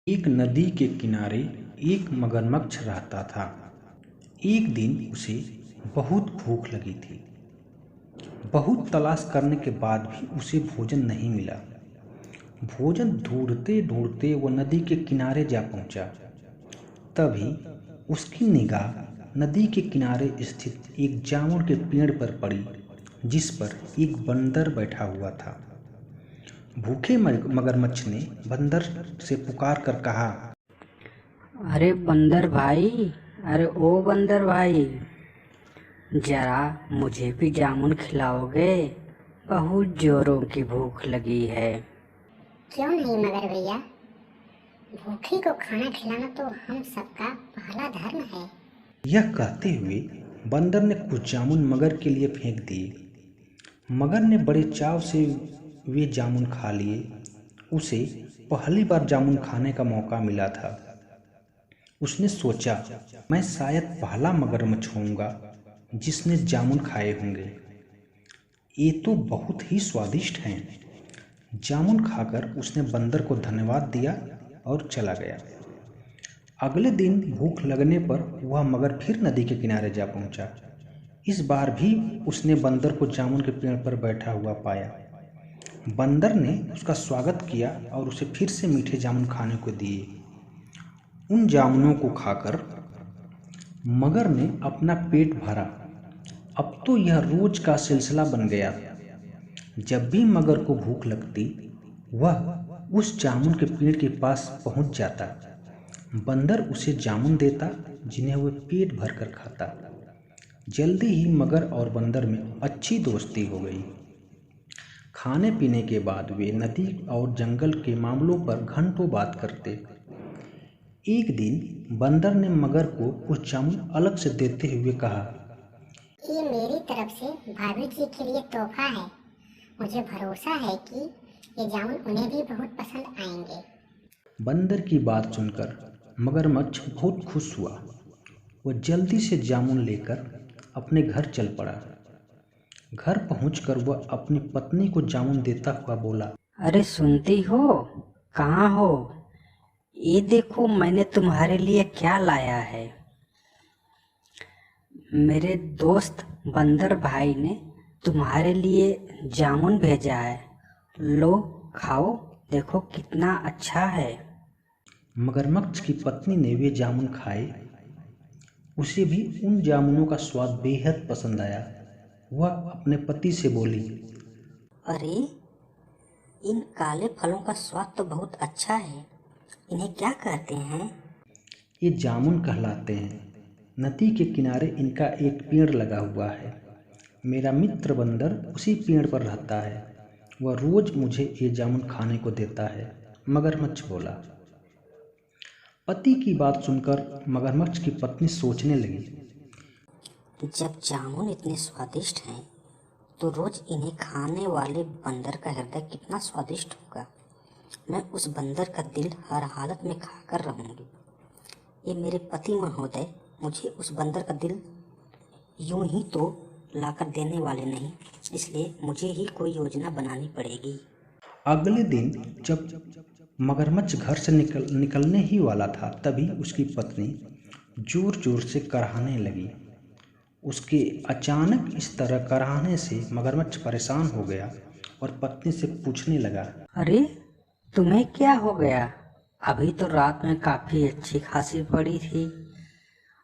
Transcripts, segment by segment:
एक नदी के किनारे एक मगरमच्छ रहता था। एक दिन उसे बहुत भूख लगी थी। बहुत तलाश करने के बाद भी उसे भोजन नहीं मिला। भोजन ढूंढते ढूंढते वह नदी के किनारे जा पहुंचा। तभी उसकी निगाह नदी के किनारे स्थित एक जामुन के पेड़ पर पड़ी, जिस पर एक बंदर बैठा हुआ था। भूखे मगरमच्छ ने बंदर से पुकार कर कहा, अरे बंदर भाई, अरे ओ बंदर भाई, जरा मुझे भी जामुन खिलाओगे? बहुत जोरों की भूख लगी है। क्यों नहीं मगर भैया, भूखे को खाना खिलाना तो हम सबका पहला धर्म है। यह कहते हुए बंदर ने कुछ जामुन मगर के लिए फेंक दिए। मगर ने बड़े चाव से वे जामुन खा लिए। उसे पहली बार जामुन खाने का मौका मिला था। उसने सोचा, मैं शायद पहला मगरमच्छ होऊंगा जिसने जामुन खाए होंगे। ये तो बहुत ही स्वादिष्ट हैं। जामुन खाकर उसने बंदर को धन्यवाद दिया और चला गया। अगले दिन भूख लगने पर वह मगर फिर नदी के किनारे जा पहुंचा। इस बार भी उसने बंदर को जामुन के पेड़ पर बैठा हुआ पाया। बंदर ने उसका स्वागत किया और उसे फिर से मीठे जामुन खाने को दिए। उन जामुनों को खाकर मगर ने अपना पेट भरा। अब तो यह रोज का सिलसिला बन गया। जब भी मगर को भूख लगती, वह उस जामुन के पेड़ के पास पहुंच जाता। बंदर उसे जामुन देता, जिन्हें वह पेट भर कर खाता। जल्दी ही मगर और बंदर में अच्छी दोस्ती हो गई। खाने पीने के बाद वे नदी और जंगल के मामलों पर घंटों बात करते। एक दिन बंदर ने मगर को कुछ जामुन अलग से देते हुए कहा, ये मेरी तरफ से भाभी जी के लिए तोहफा है। मुझे भरोसा है कि ये जामुन उन्हें भी बहुत पसंद आएंगे। बंदर की बात सुनकर मगरमच्छ बहुत खुश हुआ। वह जल्दी से जामुन लेकर अपने घर चल पड़ा। घर पहुंचकर वह अपनी पत्नी को जामुन देता हुआ बोला, अरे सुनती हो? कहाँ हो? ये देखो मैंने तुम्हारे लिए क्या लाया है। मेरे दोस्त बंदर भाई ने तुम्हारे लिए जामुन भेजा है। लो खाओ, देखो कितना अच्छा है। मगरमच्छ की पत्नी ने वे जामुन खाए। उसे भी उन जामुनों का स्वाद बेहद पसंद आया। वह अपने पति से बोली, अरे इन काले फलों का स्वाद तो बहुत अच्छा है। इन्हें क्या कहते हैं? ये जामुन कहलाते हैं। नदी के किनारे इनका एक पेड़ लगा हुआ है। मेरा मित्र बंदर उसी पेड़ पर रहता है। वह रोज मुझे ये जामुन खाने को देता है। मगरमच्छ बोला। पति की बात सुनकर मगरमच्छ की पत्नी सोचने लगी, जब जामुन इतने स्वादिष्ट हैं तो रोज इन्हें खाने वाले बंदर का हृदय कितना स्वादिष्ट होगा। मैं उस बंदर का दिल हर हालत में खाकर रहूंगी। ये मेरे पति महोदय मुझे उस बंदर का दिल यूं ही तो लाकर देने वाले नहीं, इसलिए मुझे ही कोई योजना बनानी पड़ेगी। अगले दिन जब मगरमच्छ घर से निकलने ही वाला था, तभी उसकी पत्नी जोर जोर से कराहने लगी। उसके अचानक इस तरह कराहने से मगरमच्छ परेशान हो गया और पत्नी से पूछने लगा, अरे तुम्हें क्या हो गया? अभी तो रात में काफी अच्छी खासी पड़ी थी,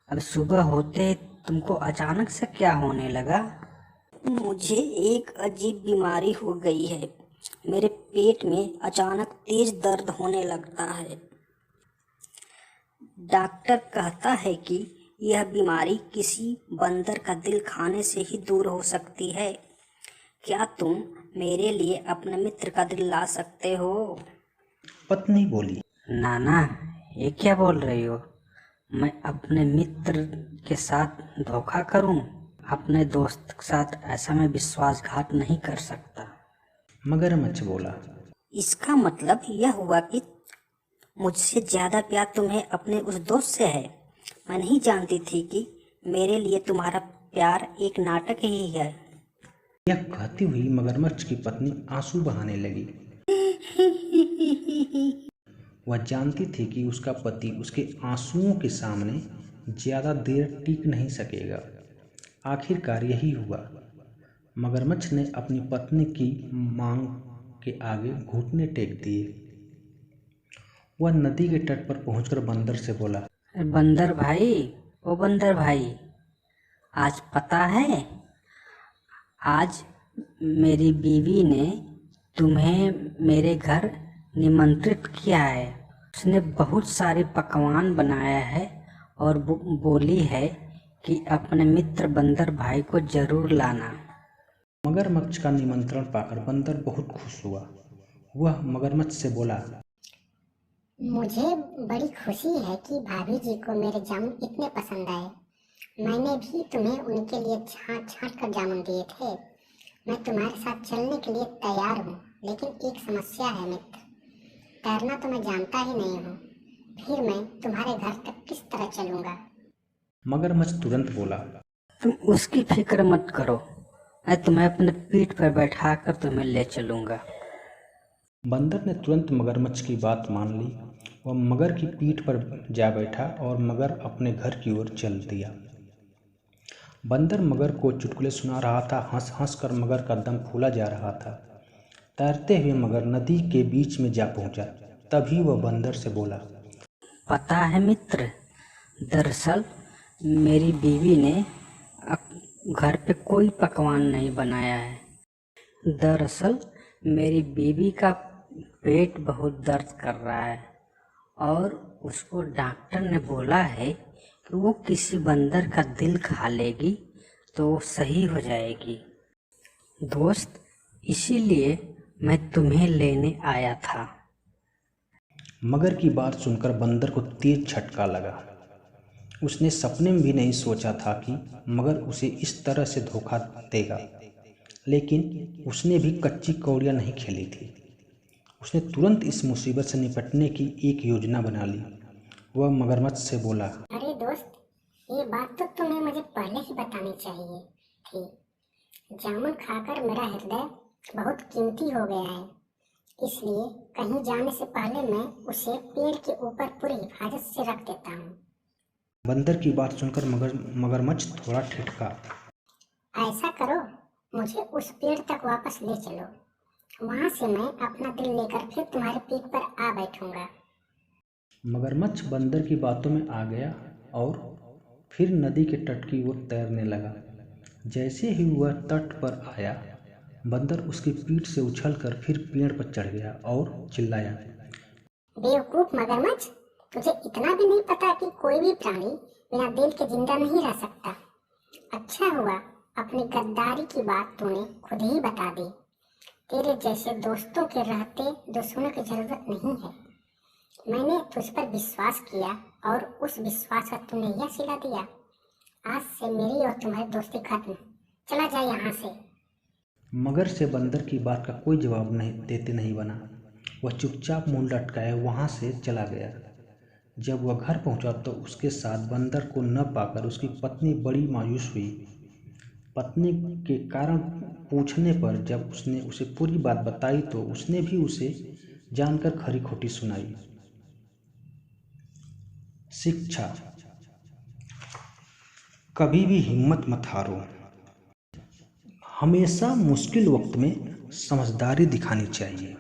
अब सुबह होते तुमको अचानक से क्या होने लगा? मुझे एक अजीब बीमारी हो गई है। मेरे पेट में अचानक तेज दर्द होने लगता है। डॉक्टर कहता है कि यह बीमारी किसी बंदर का दिल खाने से ही दूर हो सकती है। क्या तुम मेरे लिए अपने मित्र का दिल ला सकते हो? पत्नी बोली, नाना, ये क्या बोल रही हो? मैं अपने मित्र के साथ धोखा करूं? अपने दोस्त के साथ ऐसा मैं विश्वासघात नहीं कर सकता। मगरमच्छ बोला, इसका मतलब यह हुआ कि मुझसे ज्यादा प्यार तुम्हें अपने उस दोस्त से है। मैं नहीं जानती थी कि मेरे लिए तुम्हारा प्यार एक नाटक ही है। यह कहती हुई मगरमच्छ की पत्नी आंसू बहाने लगी। वह जानती थी कि उसका पति उसके आंसुओं के सामने ज़्यादा देर टिक नहीं सकेगा। आखिरकार यही हुआ। मगरमच्छ ने अपनी पत्नी की मांग के आगे घुटने टेक दिए। वह नदी के तट पर पहुंचकर बंदर से बोला, बंदर भाई, ओ बंदर भाई, आज पता है, आज मेरी बीवी ने तुम्हें मेरे घर निमंत्रित किया है। उसने बहुत सारे पकवान बनाया है और बोली है कि अपने मित्र बंदर भाई को जरूर लाना। मगरमच्छ का निमंत्रण पाकर बंदर बहुत खुश हुआ। वह मगरमच्छ से बोला, मुझे बड़ी खुशी है कि भाभी जी को मेरे जामुन इतने पसंद आए। मैंने भी तुम्हें उनके लिए छांट छांट कर जामुन दिए थे। मैं तुम्हारे साथ चलने के लिए तैयार हूँ, लेकिन एक समस्या है मित्र। तैरना तो मैं जानता ही नहीं हूँ, फिर मैं तुम्हारे घर तक किस तरह चलूँगा? मगरमच्छ तुरंत बोला, तुम उसकी फिक्र मत करो, मैं तुम्हें अपने पीठ पर बैठा कर तुम्हें ले चलूँगा। बंदर ने तुरंत मगरमच्छ की बात मान ली। वह मगर की पीठ पर जा बैठा और मगर अपने घर की ओर चल दिया। बंदर मगर को चुटकुले सुना रहा था। हंस हंस कर मगर का दम फूला जा रहा था। तैरते हुए मगर नदी के बीच में जा पहुंचा। तभी वह बंदर से बोला, पता है मित्र, दरअसल मेरी बीवी ने घर पे कोई पकवान नहीं बनाया है। दरअसल मेरी बीवी का पेट बहुत दर्द कर रहा है और उसको डॉक्टर ने बोला है कि वो किसी बंदर का दिल खा लेगी तो वो सही हो जाएगी। दोस्त, इसीलिए मैं तुम्हें लेने आया था। मगर की बात सुनकर बंदर को तेज झटका लगा। उसने सपने में भी नहीं सोचा था कि मगर उसे इस तरह से धोखा देगा, लेकिन उसने भी कच्ची कौड़ियाँ नहीं खेली थी। उसने तुरंत इस मुसीबत से निपटने की एक योजना बना ली। वह मगरमच्छ से बोला, अरे दोस्त, ये बात तो तुम्हें मुझे पहले ही बतानी चाहिए थी। जामुन खाकर मेरा हृदय बहुत कीमती हो गया है, इसलिए कहीं जाने से पहले मैं उसे पेड़ के ऊपर पूरी हिफाजत से रख देता हूँ। बंदर की बात सुनकर मगरमच्छ थोड़ा ठिठका। ऐसा करो, मुझे उस पेड़ तक वापस ले चलो, वहाँ से मैं अपना दिल लेकर फिर तुम्हारे पीठ पर आ बैठूंगा। मगरमच्छ बंदर की बातों में आ गया और फिर नदी के तट की ओर तैरने लगा। जैसे ही वह तट पर आया, बंदर उसकी पीठ से उछलकर फिर पेड़ पर चढ़ गया और चिल्लाया, बेवकूफ मगरमच्छ, तुझे इतना भी नहीं पता कि कोई भी प्राणी बिना दिल के जिंदा नहीं रह सकता। अच्छा हुआ अपनी गद्दारी की बात तूने खुद ही बता दी। तेरे जैसे दोस्तों के रहते दुश्मनों की जरूरत नहीं है। मैंने तुझ पर विश्वास किया और उस विश्वास का तूने यह सिला दिया। आज से मेरी और तुम्हारी दोस्ती खत्म। चला जा यहाँ से। मगर से बंदर की बात का कोई जवाब देते नहीं बना। वह चुपचाप मुंह लटकाए वहाँ से चला गया। जब वह घर पहुँचा तो उसके साथ बंदर को न पाकर उसकी पत्नी बड़ी मायूस हुई। पत्नी के कारण पूछने पर जब उसने उसे पूरी बात बताई तो उसने भी उसे जानकर खरी खोटी सुनाई। शिक्षा, कभी भी हिम्मत मत हारो। हमेशा मुश्किल वक्त में समझदारी दिखानी चाहिए।